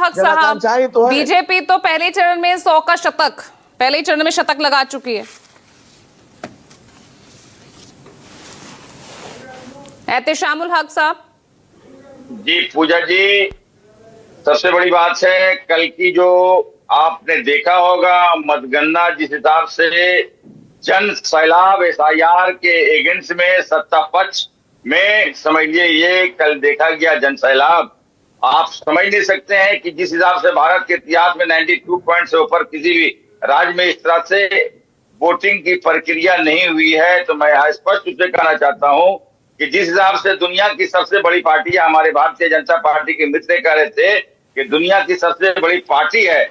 हक साहब, तो है। बीजेपी तो पहले चरण में 100 का शतक, पहले चरण में शतक लगा चुकी है। एहतेशामुल हक साहब। जी पूजा जी, सबसे बड़ी बात है कल की जो आपने देखा होगा मतगणना, जिस हिसाब से जन सैलाब SIR के एगेंस्ट में सत्ता पक्ष में, समझिए ये कल देखा गया जन सैलाब। आप समझ नहीं सकते हैं कि जिस हिसाब से भारत के इतिहास में 92 पॉइंट से ऊपर किसी भी राज्य में इस तरह से वोटिंग की प्रक्रिया नहीं हुई है। तो मैं स्पष्ट रूप से कहना चाहता हूं कि जिस हिसाब से दुनिया की सबसे बड़ी पार्टी है, हमारे भारतीय जनता पार्टी के मित्र कह रहे थे कि दुनिया की सबसे बड़ी पार्टी है,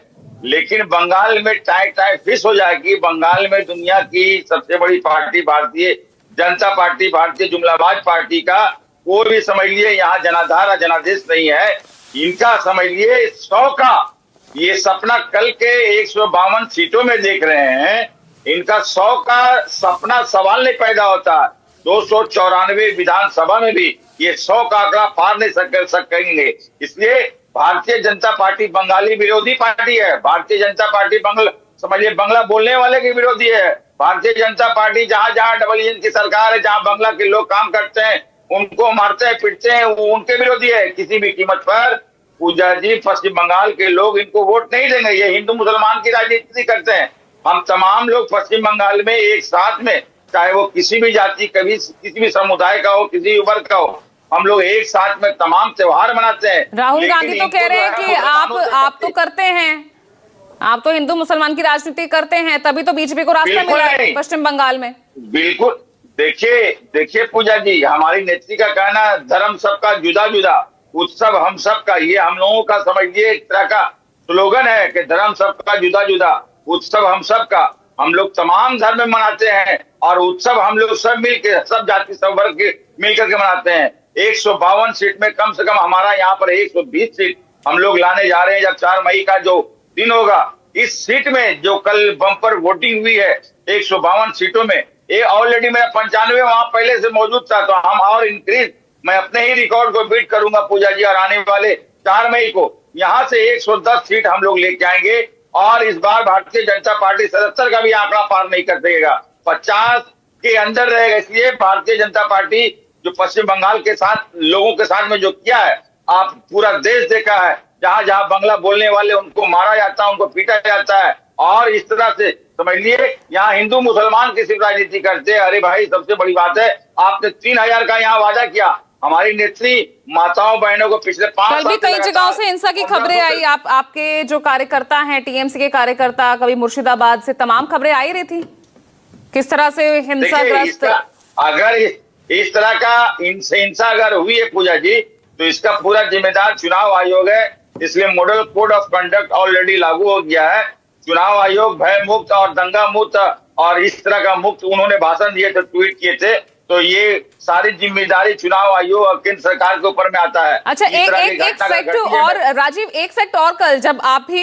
लेकिन बंगाल में टाई टाई फिश हो जाएगी। बंगाल में दुनिया की सबसे बड़ी पार्टी भारतीय जनता पार्टी, भारतीय जुमलाबाज पार्टी का कोई भी समझ लिए यहाँ जनाधार जनादेश नहीं है। इनका समझ लिए 100 का ये सपना कल के 152 सीटों में देख रहे हैं। इनका 100 का सपना सवाल नहीं पैदा होता। 294 विधानसभा में भी ये 100 का आंकड़ा पार नहीं सकेंगे। इसलिए भारतीय जनता पार्टी बंगाली विरोधी पार्टी है। भारतीय जनता पार्टी समझिए बंगला बोलने वाले के विरोधी है। भारतीय जनता पार्टी जहां जहां डबल इंजन की सरकार है, जहां बंगला के लोग काम करते हैं, उनको मारते हैं पीटते हैं, वो उनके विरोधी है किसी भी कीमत पर। पूजा जी, पश्चिम बंगाल के लोग इनको वोट नहीं देंगे। ये हिंदू मुसलमान की राजनीति करते हैं। हम तमाम लोग पश्चिम बंगाल में एक साथ में, चाहे वो किसी भी जाति, कभी किसी भी समुदाय का हो, किसी भी वर्ग का हो, हम लोग एक साथ में तमाम त्योहार मनाते हैं। राहुल गांधी तो कह रहे हैं कि आप तो करते हैं, आप तो हिंदू मुसलमान की राजनीति करते हैं, तभी तो बीजेपी को रास्ता मिला है पश्चिम बंगाल में। बिल्कुल, देखिए पूजा जी, हमारी नेत्री का कहना धर्म सबका जुदा जुदा, उत्सव हम सबका, ये हम लोगों का समझिए एक तरह का स्लोगन है कि धर्म सबका जुदा जुदा, उत्सव हम सबका। हम लोग तमाम धर्म मनाते हैं और उत्सव हम लोग सब मिलकर, सब जाति सब वर्ग के मिलकर के मनाते हैं। 152 सीट में कम से कम हमारा यहाँ पर 120 सीट हम लोग लाने जा रहे हैं। जब 4 मई का जो दिन होगा, इस सीट में जो कल बम्पर वोटिंग हुई है 152 सीटों में, ये ऑलरेडी मेरा 95 वहां पहले से मौजूद था। तो हम और इंक्रीज, मैं अपने ही रिकॉर्ड को बीट करूंगा पूजा जी, और आने वाले 4 मई को यहाँ से 110 सीट हम लोग लेके आएंगे। और इस बार भारतीय जनता पार्टी 77 का भी आंकड़ा पार नहीं कर सकेगा, 50 के अंदर रहेगा। इसलिए भारतीय जनता पार्टी जो पश्चिम बंगाल के साथ लोगों के साथ में जो किया है, आप पूरा देश देखा है, जहां जहां बंगला बोलने वाले उनको मारा जाता है, उनको पीटा जाता है। और इस तरह से समझ लिए यहाँ हिंदू मुसलमान की सिर्फ राजनीति करते हैं। अरे भाई, सबसे बड़ी बात है, आपने 3000 का यहाँ वादा किया। हमारी नेत्री माताओं बहनों को पिछले 5 साल कल भी कई जगहों से हिंसा की खबरें आई। आपके जो कार्यकर्ता हैं, TMC के कार्यकर्ता, कभी मुर्शिदाबाद से तमाम खबरें आई रही थी किस तरह से हिंसाग्रस्त। अगर इस तरह का हिंसा अगर हुई है पूजा जी, तो इसका पूरा जिम्मेदार चुनाव आयोग है। इसलिए model code of conduct already लागू हो गया है। चुनाव आयोग भय मुक्त और दंगा मुक्त और इस तरह का मुक्त उन्होंने भाषण दिए थे, ट्वीट किए थे। तो ये सारी जिम्मेदारी चुनाव आयोग और केंद्र सरकार के ऊपर में आता है। अच्छा, एक फैक्ट और राजीव, एक फैक्ट और, कल जब आप भी